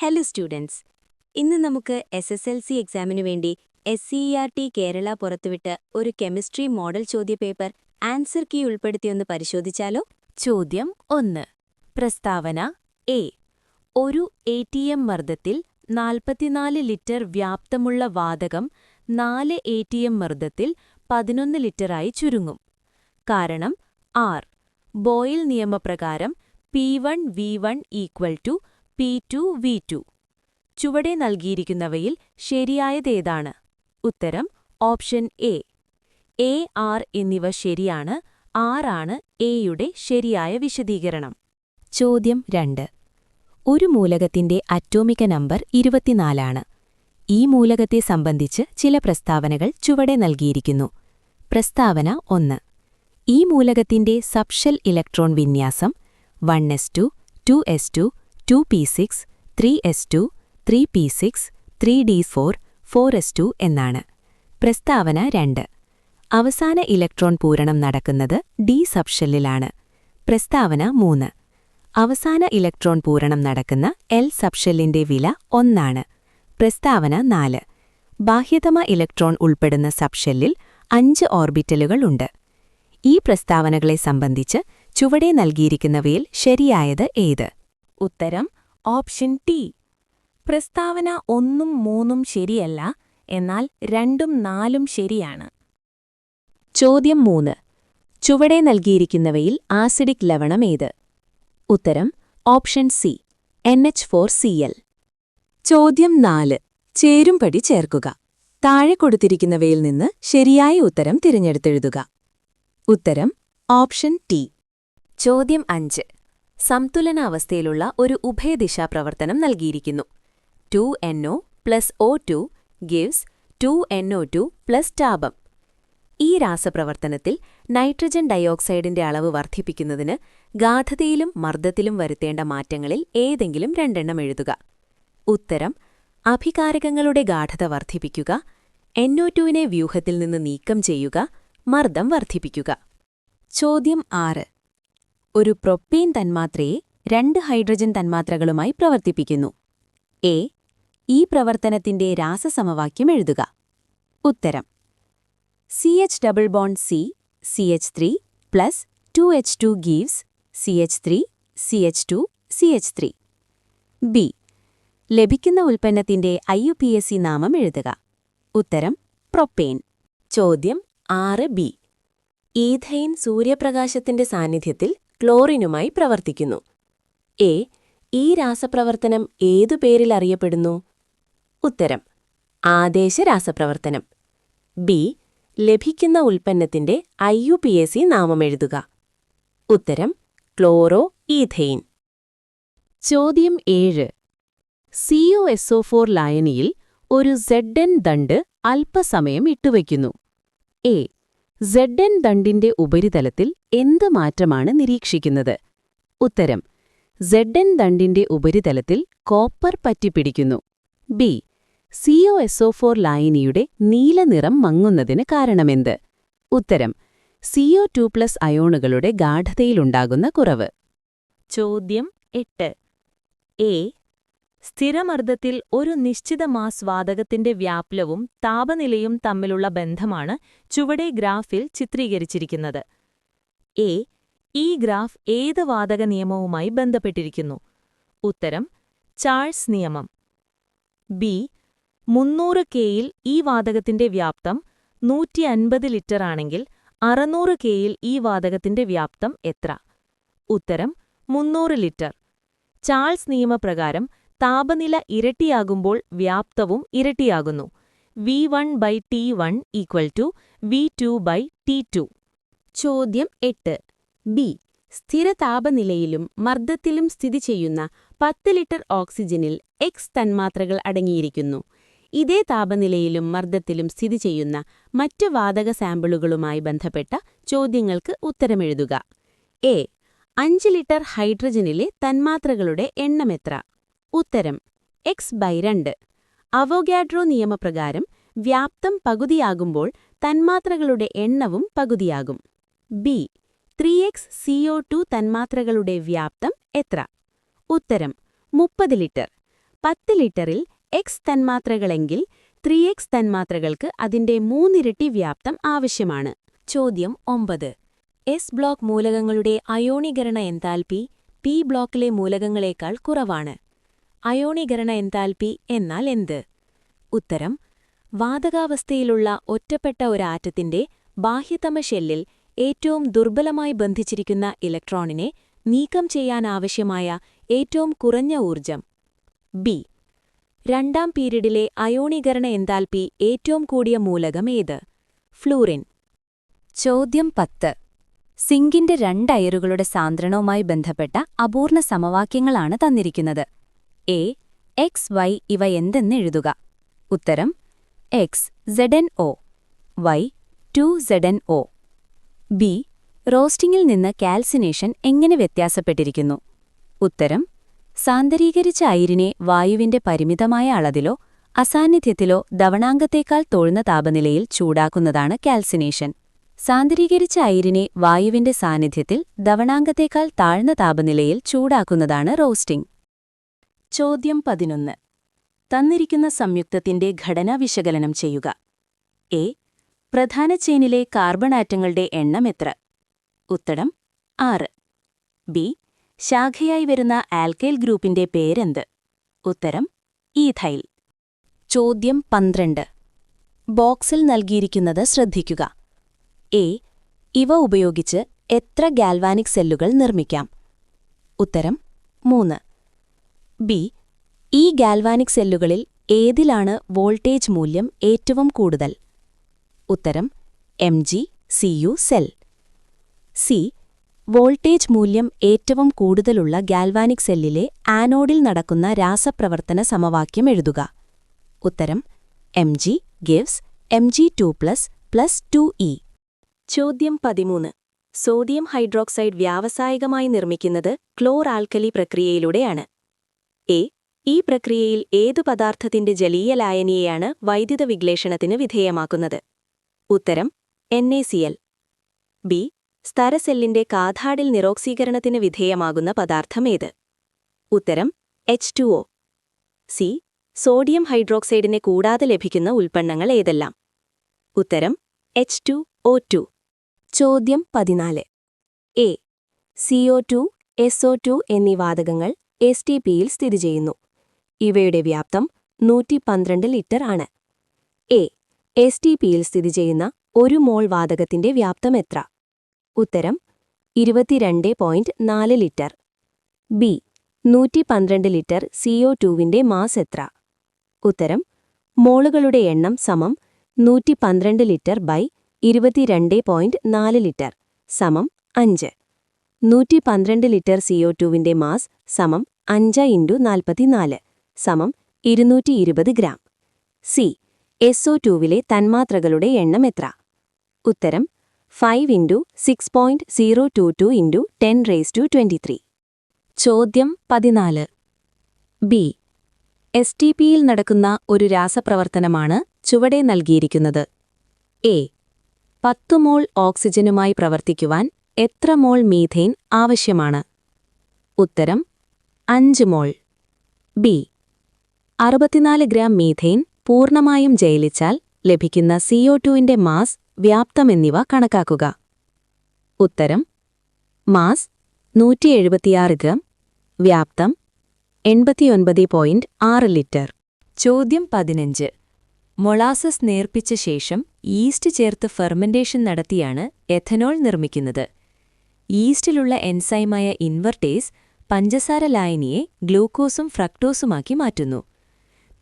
Hello students, ഇന്ന് നമുക്ക് SSLC എക്സാമിനു വേണ്ടി SCERT കേരള പുറത്തുവിട്ട ഒരു കെമിസ്ട്രി മോഡൽ ചോദ്യപേപ്പർ ആൻസർ കീ ഉൾപ്പെടുത്തിയൊന്ന് പരിശോധിച്ചാലോ? ചോദ്യം 1. പ്രസ്താവന എ. ഒരു ATM മർദ്ദത്തിൽ 44 ലിറ്റർ വ്യാപ്തമുള്ള വാതകം 4 ATM മർദ്ദത്തിൽ 11 ലിറ്ററായി ചുരുങ്ങും. കാരണം ആർ. ബോയിൽ നിയമപ്രകാരം P1 V1 = P2 V2. ചുവടെ നൽകിയിരിക്കുന്നവയിൽ ശരിയായതേതാണ്? ഉത്തരം ഓപ്ഷൻ എ. എ, ആർ എന്നിവ ശരിയാണ്. ആറാണ് എയുടെ ശരിയായ വിശദീകരണം. ചോദ്യം 2. ഒരു മൂലകത്തിന്റെ അറ്റോമിക നമ്പർ 24 ആണ്. ഈ മൂലകത്തെ സംബന്ധിച്ച് ചില പ്രസ്താവനകൾ ചുവടെ നൽകിയിരിക്കുന്നു. പ്രസ്താവന 1. ഈ മൂലകത്തിന്റെ സബ്ഷെൽ ഇലക്ട്രോൺ വിന്യാസം 1s2, 2s2, 2p6, 3s2, 3p6, 3d4, 4s2 എന്നാണ്. പ്രസ്താവന 2. അവസാന ഇലക്ട്രോൺ പൂരണം നടക്കുന്നത് ഡി സബ്ഷെല്ലിലാണ്. പ്രസ്താവന 3. അവസാന ഇലക്ട്രോൺ പൂരണം നടക്കുന്ന എൽ സബ്ഷെല്ലിന്റെ വില 1 ആണ്. പ്രസ്താവന 4. ബാഹ്യതമ ഇലക്ട്രോൺ ഉൾപ്പെടുന്ന സബ്ഷെല്ലിൽ 5 ഓർബിറ്റലുകൾ ഉണ്ട്. ഈ പ്രസ്താവനകളെ സംബന്ധിച്ച് ചുവടെ നൽകിയിരിക്കുന്നവയിൽ ശരിയായത് ഏത്? ഉത്തരം ഓപ്ഷൻ ടി. പ്രസ്താവന 1ഉം 3ഉം ശരിയല്ല, എന്നാൽ 2ഉം 4ഉം ശരിയാണ്. ചോദ്യം 3. ചുവടെ നൽകിയിരിക്കുന്നവയിൽ ആസിഡിക് ലവണം ഏത്? ഉത്തരം ഓപ്ഷൻ സി, NH4Cl. ചോദ്യം 4. ചേരുംപടി ചേർക്കുക. താഴെ കൊടുത്തിരിക്കുന്നവയിൽ നിന്ന് ശരിയായ ഉത്തരം തിരഞ്ഞെടുത്തെഴുതുക. ഉത്തരം ഓപ്ഷൻ ടി. ചോദ്യം 5. സംതുലനാവസ്ഥയിലുള്ള ഒരു ഉഭയദിശാപ്രവർത്തനം നൽകിയിരിക്കുന്നു. 2NO + O2 gives 2NO2 + താപം. ഈ രാസപ്രവർത്തനത്തിൽ നൈട്രജൻ ഡയോക്സൈഡിന്റെ അളവ് വർദ്ധിപ്പിക്കുന്നതിന് ഗാഢതയിലും മർദ്ദത്തിലും വരുത്തേണ്ട മാറ്റങ്ങളിൽ ഏതെങ്കിലും രണ്ടെണ്ണം എഴുതുക. ഉത്തരം അഭികാരകങ്ങളുടെ ഗാഢത വർദ്ധിപ്പിക്കുക, NO2നെ വ്യൂഹത്തിൽ നിന്ന് നീക്കം ചെയ്യുക, മർദ്ദം വർദ്ധിപ്പിക്കുക. ചോദ്യം 6. ഒരു പ്രൊപ്പേൻ തന്മാത്രയെ 2 ഹൈഡ്രജൻ തന്മാത്രകളുമായി പ്രവർത്തിപ്പിക്കുന്നു. എ. ഈ പ്രവർത്തനത്തിന്റെ രാസസമവാക്യം എഴുതുക. ഉത്തരം CH double bond C CH3 + 2H2 gives CH3 CH2 CH3. B. ലഭിക്കുന്ന ഉൽപ്പന്നത്തിന്റെ IUPAC നാമം എഴുതുക. ഉത്തരം പ്രൊപ്പേൻ. ചോദ്യം 6B. ഈഥൈൻ സൂര്യപ്രകാശത്തിന്റെ സാന്നിധ്യത്തിൽ ക്ലോറിനുമായി പ്രവർത്തിക്കുന്നു. എ. ഈ രാസപ്രവർത്തനം ഏതു പേരിൽ അറിയപ്പെടുന്നു? ഉത്തരം ആദേശ രാസപ്രവർത്തനം. ബി. ലഭിക്കുന്ന ഉൽപ്പന്നത്തിന്റെ IUPAC നാമം എഴുതുക. ഉത്തരം ക്ലോറോ ഈഥൈൻ. ചോദ്യം 7. CuSO4 ലായനിയിൽ ഒരു Zn ദണ്ട് അല്പസമയം ഇട്ടുവയ്ക്കുന്നു. എ. Zn ദണ്ടിന്റെ ഉപരിതലത്തിൽ എന്ത് മാറ്റമാണ് നിരീക്ഷിക്കുന്നത്? ഉത്തരം Zn ദണ്ടിന്റെ ഉപരിതലത്തിൽ കോപ്പർ പറ്റിപ്പിടിക്കുന്നു. ബി. CuSO4 ലായനിയുടെ നീലനിറം മങ്ങുന്നതിന് കാരണമെന്ത്? ഉത്തരം CO2+ അയോണുകളുടെ ഗാഢതയിലുണ്ടാകുന്ന കുറവ്. ചോദ്യം 8. എ. സ്ഥിരമർദ്ദത്തിൽ ഒരു നിശ്ചിത മാസ് വാതകത്തിന്റെ വ്യാപ്തവും താപനിലയും തമ്മിലുള്ള ബന്ധമാണ് ചുവടെ ഗ്രാഫിൽ ചിത്രീകരിച്ചിരിക്കുന്നത്. എ. ഈ ഗ്രാഫ് ഏത് വാതക നിയമവുമായി ബന്ധപ്പെട്ടിരിക്കുന്നു? ഉത്തരം ചാൾസ് നിയമം. ബി. 300 Kയിൽ ഈ വാതകത്തിന്റെ വ്യാപ്തം 150 ലിറ്റർ ആണെങ്കിൽ 600 Kയിൽ ഈ വാതകത്തിന്റെ വ്യാപ്തം എത്ര? ഉത്തരം 300 ലിറ്റർ. ചാൾസ് നിയമപ്രകാരം താപനില ഇരട്ടിയാകുമ്പോൾ വ്യാപ്തവും ഇരട്ടിയാകുന്നു. V1/T1 = V2/T2. ചോദ്യം 8. ബി. സ്ഥിര താപനിലയിലും മർദ്ദത്തിലും സ്ഥിതി ചെയ്യുന്ന 10 ലിറ്റർ ഓക്സിജനിൽ X തന്മാത്രകൾ അടങ്ങിയിരിക്കുന്നു. ഇതേ താപനിലയിലും മർദ്ദത്തിലും സ്ഥിതി ചെയ്യുന്ന മറ്റ് വാതക സാമ്പിളുകളുമായി ബന്ധപ്പെട്ട ചോദ്യങ്ങൾക്ക് ഉത്തരമെഴുതുക. എ. 5 ലിറ്റർ ഹൈഡ്രജനിലെ തന്മാത്രകളുടെ എണ്ണമെത്ര? ഉത്തരം X/2. അവോഗാഡ്രോ നിയമപ്രകാരം വ്യാപ്തം പകുതിയാകുമ്പോൾ തന്മാത്രകളുടെ എണ്ണവും പകുതിയാകും. ബി. 3x CO2 തന്മാത്രകളുടെ വ്യാപ്തം എത്ര? ഉത്തരം 30 ലിറ്റർ. 10 ലിറ്ററിൽ എക്സ് തന്മാത്രകളെങ്കിൽ 3x തന്മാത്രകൾക്ക് അതിന്റെ 3 ഇരട്ടി വ്യാപ്തം ആവശ്യമാണ്. ചോദ്യം 9. എസ് ബ്ലോക്ക് മൂലകങ്ങളുടെ അയോണീകരണ എൻതാൽപ്പി പി ബ്ലോക്കിലെ മൂലകങ്ങളേക്കാൾ കുറവാണ്. അയോണീകരണ എൻതാൽപ്പി എന്നാൽ എന്ത്? ഉത്തരം: വാതകാവസ്ഥയിലുള്ള ഒറ്റപ്പെട്ട ഒരാറ്റത്തിന്റെ ബാഹ്യതമ ഷെല്ലിൽ ഏറ്റവും ദുർബലമായി ബന്ധിച്ചിരിക്കുന്ന ഇലക്ട്രോണിനെ നീക്കം ചെയ്യാനാവശ്യമായ ഏറ്റവും കുറഞ്ഞ ഊർജം. ബി. രണ്ടാം പീരിയഡിലെ അയോണീകരണ എൻതാൽപ്പി ഏറ്റവും കൂടിയ മൂലകം ഏത്? ഫ്ലൂറിൻ. ചോദ്യം 10. സിങ്കിന്റെ 2 അയറുകളുടെ സാന്ദ്രണവുമായി ബന്ധപ്പെട്ട അപൂർണ സമവാക്യങ്ങളാണ് തന്നിരിക്കുന്നത്. എ, എക്സ്, വൈ ഇവ എന്തെന്ന് എഴുതുക. ഉത്തരം: X ZnO, Y 2ZnO. B. റോസ്റ്റിംഗിൽ നിന്ന് കാൽസിനേഷൻ എങ്ങനെ വ്യത്യാസപ്പെട്ടിരിക്കുന്നു? ഉത്തരം: സാന്ദ്രീകരിച്ച അയിരിനെ വായുവിന്റെ പരിമിതമായ അളവിലോ അസാന്നിധ്യത്തിലോ ദവണാങ്കത്തേക്കാൾ താഴ്ന്ന താപനിലയിൽ ചൂടാക്കുന്നതാണ് കാൽസിനേഷൻ. സാന്ദ്രീകരിച്ച അയിരിനെ വായുവിന്റെ സാന്നിധ്യത്തിൽ ദവണാങ്കത്തേക്കാൾ താഴ്ന്ന താപനിലയിൽ ചൂടാക്കുന്നതാണ് റോസ്റ്റിംഗ്. ചോദ്യം 11. തന്നിരിക്കുന്ന സംയുക്തത്തിന്റെ ഘടന വിശകലനം ചെയ്യുക. എ. പ്രധാന ചെയിനിലെ കാർബൺ ആറ്റങ്ങളുടെ എണ്ണം എത്ര? ഉത്തരം: 6. ബി. ശാഖയായി വരുന്ന ആൽക്കൈൽ ഗ്രൂപ്പിന്റെ പേരെന്ത്? ഉത്തരം: ഈഥൈൽ. ചോദ്യം 12. ബോക്സിൽ നൽകിയിരിക്കുന്നത് ശ്രദ്ധിക്കുക. എ. ഇവ ഉപയോഗിച്ച് എത്ര ഗാൽവാനിക് സെല്ലുകൾ നിർമ്മിക്കാം? ഉത്തരം: 3. ബി. ഈ ഗാൽവാനിക് സെല്ലുകളിൽ ഏതിലാണ് വോൾട്ടേജ് മൂല്യം ഏറ്റവും കൂടുതൽ? ഉത്തരം: Mg/Cu സെൽ. സി. വോൾട്ടേജ് മൂല്യം ഏറ്റവും കൂടുതലുള്ള ഗാൽവാനിക് സെല്ലിലെ ആനോഡിൽ നടക്കുന്ന രാസപ്രവർത്തന സമവാക്യം എഴുതുക. ഉത്തരം: Mg gives Mg2+ + 2e. ചോദ്യം 13. സോഡിയം ഹൈഡ്രോക്സൈഡ് വ്യാവസായികമായി നിർമ്മിക്കുന്നത് ക്ലോർ ആൽക്കലി പ്രക്രിയയിലൂടെയാണ്. എ. ഈ പ്രക്രിയയിൽ ഏതു പദാർത്ഥത്തിന്റെ ജലീയ ലായനിയെയാണ് വൈദ്യുത വിശ്ലേഷണത്തിന് വിധേയമാക്കുന്നത്? ഉത്തരം: NaCl. ബി. സ്തരസെല്ലിന്റെ കാഥാടിൽ നിറോക്സീകരണത്തിന് വിധേയമാകുന്ന പദാർത്ഥമേത്? ഉത്തരം: H2O. സി. സോഡിയം ഹൈഡ്രോക്സൈഡിനെ കൂടാതെ ലഭിക്കുന്ന ഉൽപ്പന്നങ്ങൾ ഏതെല്ലാം? ഉത്തരം: H2O2. ചോദ്യം 14. എ. CO2, SO2 എന്നീ വാതകങ്ങൾ STPയിൽ സ്ഥിതി ചെയ്യുന്നു. ഇവയുടെ വ്യാപ്തം 112 ലിറ്റർ ആണ്. എ. STPയിൽ സ്ഥിതി ചെയ്യുന്ന 1 മോൾ വാതകത്തിന്റെ വ്യാപ്തം എത്ര? ഉത്തരം: 22.4 ലിറ്റർ. ബി. 112 ലിറ്റർ CO2വിന്റെ മാസ് എത്ര? ഉത്തരം: മോളുകളുടെ എണ്ണം സമം 112 ലിറ്റർ ബൈ 22.4 ലിറ്റർ സമം 5. 112 ലിറ്റർ CO2വിന്റെ മാസ് സമം 5 × 44 സമം 220 ഗ്രാം. സി. SO2വിലെ തന്മാത്രകളുടെ എണ്ണം എത്ര? ഉത്തരം: 5 × 6.022 × 10⁻23. ചോദ്യം 14. ബി. STPയിൽ നടക്കുന്ന ഒരു രാസപ്രവർത്തനമാണ് ചുവടെ നൽകിയിരിക്കുന്നത്. എ. 10 മോൾ ഓക്സിജനുമായി പ്രവർത്തിക്കുവാൻ എത്ര മോൾ മീഥേൻ ആവശ്യമാണ്? ഉത്തരം: 5 മോൾ. ബി. 64 ഗ്രാം മീഥേൻ പൂർണ്ണമായും ജൈലിച്ചാൽ ലഭിക്കുന്ന CO2വിന്റെ മാസ്, വ്യാപ്തം എന്നിവ കണക്കാക്കുക. ഉത്തരം: മാസ് 176 ഗ്രാം, വ്യാപ്തം 89.6 ലിറ്റർ. ചോദ്യം 15. മൊളാസസ് നേർപ്പിച്ച ശേഷം ഈസ്റ്റ് ചേർത്ത് ഫെർമെന്റേഷൻ നടത്തിയാണ് എഥനോൾ നിർമ്മിക്കുന്നത്. ഈസ്റ്റിലുള്ള എൻസൈമായ ഇൻവെർട്ടേസ് പഞ്ചസാര ലായനിയെ ഗ്ലൂക്കോസും ഫ്രക്ടോസുമാക്കി മാറ്റുന്നു.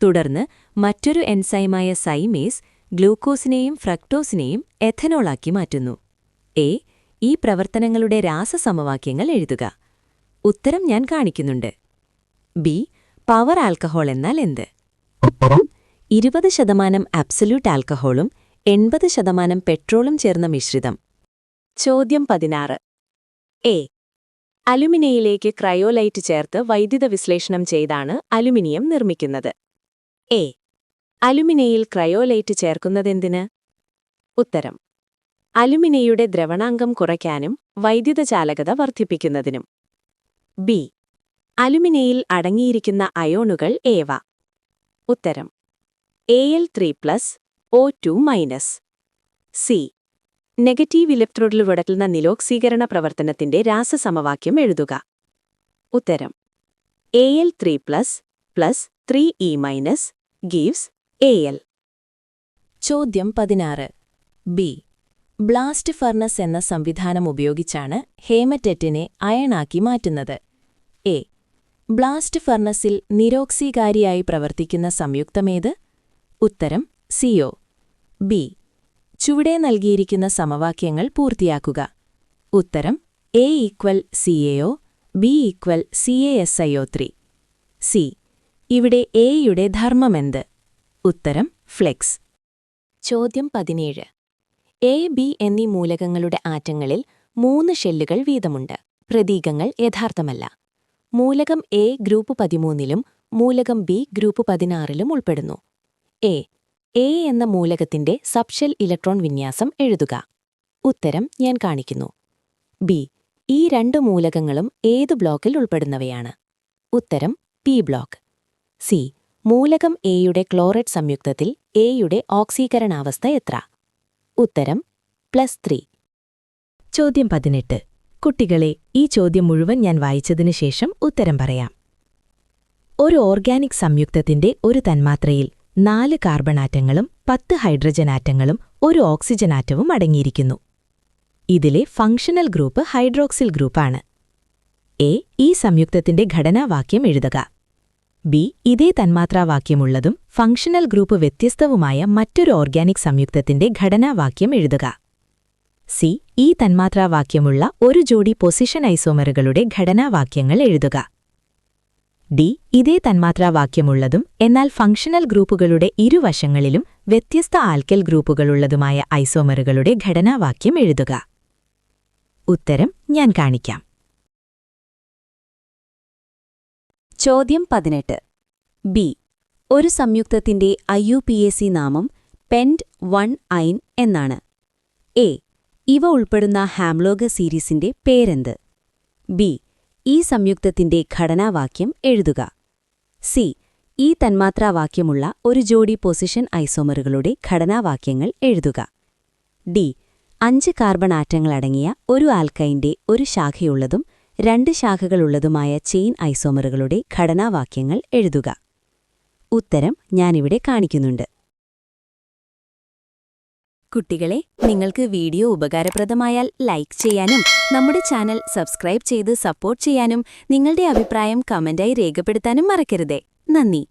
തുടർന്ന് മറ്റൊരു എൻസൈമായ സൈമേസ് ഗ്ലൂക്കോസിനെയും ഫ്രക്ടോസിനെയും എഥനോളാക്കി മാറ്റുന്നു. എ. ഈ പ്രവർത്തനങ്ങളുടെ രാസസമവാക്യങ്ങൾ എഴുതുക. ഉത്തരം ഞാൻ കാണിക്കുന്നുണ്ട്. ബി. പവർ ആൽക്കഹോൾ എന്നാൽ എന്ത്? ഉത്തരം: 20% അബ്സല്യൂട്ട് ആൽക്കഹോളും 80% പെട്രോളും ചേർന്ന മിശ്രിതം. ചോദ്യം 16. എ. അലുമിനിയയിലേക്ക് ക്രയോലൈറ്റ് ചേർത്ത് വൈദ്യുത വിശ്ലേഷണം ചെയ്താണ് അലുമിനിയം നിർമ്മിക്കുന്നത്. എ. അലുമിനിയയിൽ ക്രയോലൈറ്റ് ചേർക്കുന്നതെന്തിന്? ഉത്തരം: അലുമിനിയയുടെ ദ്രവണാങ്കം കുറയ്ക്കാനും വൈദ്യുതചാലകത വർദ്ധിപ്പിക്കുന്നതിനും. ബി. അലുമിനയിൽ അടങ്ങിയിരിക്കുന്ന അയോണുകൾ ഏവ? ഉത്തരം: Al3+, O2-. സി. നെഗറ്റീവ് ഇലക്ട്രോഡിൽ നടത്തുന്ന നിലോക്സീകരണ പ്രവർത്തനത്തിന്റെ രാസസമവാക്യം എഴുതുക. ഉത്തരം: Al3+, +3E- gives Al. ചോദ്യം 16. ബി. ബ്ലാസ്റ്റ് ഫർണസ് എന്ന സംവിധാനം ഉപയോഗിച്ചാണ് ഹേമറ്ററ്റിനെ അയണാക്കി മാറ്റുന്നത്. എ. ബ്ലാസ്റ്റ് ഫർണസിൽ നിരോക്സീകാരിയായി പ്രവർത്തിക്കുന്ന സംയുക്തമേത്? ഉത്തരം: CO. ബി. ചുവടെ നൽകിയിരിക്കുന്ന സമവാക്യങ്ങൾ പൂർത്തിയാക്കുക. ഉത്തരം: A = CaO, B = CaSiO3. C. ഇവിടെ എയുടെ ധർമ്മമെന്ത്? ഉത്തരം: ഫ്ലെക്സ്. ചോദ്യം 17. എ, ബി എന്നീ മൂലകങ്ങളുടെ ആറ്റങ്ങളിൽ 3 ഷെല്ലുകൾ വീതമുണ്ട്. പ്രതീകങ്ങൾ യഥാർത്ഥമല്ല. മൂലകം എ ഗ്രൂപ്പ് 13ലും മൂലകം ബി ഗ്രൂപ്പ് 16ലും ഉൾപ്പെടുന്നു. എ എന്ന മൂലകത്തിന്റെ സബ്ഷെൽ ഇലക്ട്രോൺ വിന്യാസം എഴുതുക. ഉത്തരം ഞാൻ കാണിക്കുന്നു. ബി. ഈ 2 മൂലകങ്ങളും ഏത് ബ്ലോക്കിൽ ഉൾപ്പെടുന്നവയാണ്? ഉത്തരം: പി ബ്ലോക്ക്. സി. മൂലകം എയുടെ ക്ലോറൈഡ് സംയുക്തത്തിൽ എയുടെ ഓക്സീകരണാവസ്ഥ എത്ര? ഉത്തരം: +3. ചോദ്യം 18. കുട്ടികളെ, ഈ ചോദ്യം മുഴുവൻ ഞാൻ വായിച്ചതിനു ശേഷം ഉത്തരം പറയാം. ഒരു ഓർഗാനിക് സംയുക്തത്തിന്റെ ഒരു തന്മാത്രയിൽ 4 കാർബൺ ആറ്റങ്ങളും 10 ഹൈഡ്രജൻ ആറ്റങ്ങളും 1 ഓക്സിജൻ ആറ്റവും അടങ്ങിയിരിക്കുന്നു. ഇതിലെ ഫങ്ഷണൽ ഗ്രൂപ്പ് ഹൈഡ്രോക്സിൽ ഗ്രൂപ്പാണ്. എ. ഈ സംയുക്തത്തിന്റെ ഘടനാവാക്യം എഴുതുക. ബി. ഇതേ തന്മാത്രാവാക്യമുള്ളതും ഫങ്ഷണൽ ഗ്രൂപ്പ് വ്യത്യസ്തവുമായ മറ്റൊരു ഓർഗാനിക് സംയുക്തത്തിന്റെ ഘടനാവാക്യം എഴുതുക. സി. ഈ തന്മാത്രാവാക്യമുള്ള ഒരു ജോഡി പൊസിഷൻ ഐസോമറുകളുടെ ഘടനാവാക്യങ്ങൾ എഴുതുക. ഡി. ഇതേ തന്മാത്രാവാക്യമുള്ളതും എന്നാൽ ഫങ്ഷണൽ ഗ്രൂപ്പുകളുടെ ഇരുവശങ്ങളിലും വ്യത്യസ്ത ആൽക്കൽ ഗ്രൂപ്പുകളുള്ളതുമായ ഐസോമറുകളുടെ ഘടനാവാക്യം എഴുതുക. ഉത്തരം ഞാൻ കാണിക്കാം. ചോദ്യം 18. ബി. ഒരു സംയുക്തത്തിന്റെ IUPAC നാമം പെന്റ്-1-ഐൻ എന്നാണ്. എ. ഇവ ഉൾപ്പെടുന്ന ഹാംലോഗ് സീരീസിന്റെ പേരെന്ത്? ബി. ഈ സംയുക്തത്തിന്റെ ഘടനാവാക്യം എഴുതുക. സി. ഈ തന്മാത്രാവാക്യമുള്ള ഒരു ജോഡി പൊസിഷൻ ഐസോമറുകളുടെ ഘടനാവാക്യങ്ങൾ എഴുതുക. ഡി. 5 കാർബൺ ആറ്റങ്ങളടങ്ങിയ ഒരു ആൽക്കൈന്റെ ഒരു ശാഖയുള്ളതും 2 ശാഖകളുള്ളതുമായ ചെയിൻ ഐസോമറുകളുടെ ഘടനാവാക്യങ്ങൾ എഴുതുക. ഉത്തരം ഞാനിവിടെ കാണിക്കുന്നുണ്ട്. കുട്ടികളെ, നിങ്ങൾക്ക് വീഡിയോ ഉപകാരപ്രദമായാൽ ലൈക്ക് ചെയ്യാനും നമ്മുടെ ചാനൽ സബ്സ്ക്രൈബ് ചെയ്ത് സപ്പോർട്ട് ചെയ്യാനും നിങ്ങളുടെ അഭിപ്രായം കമന്റായി രേഖപ്പെടുത്താനും മറക്കരുതേ. നന്ദി.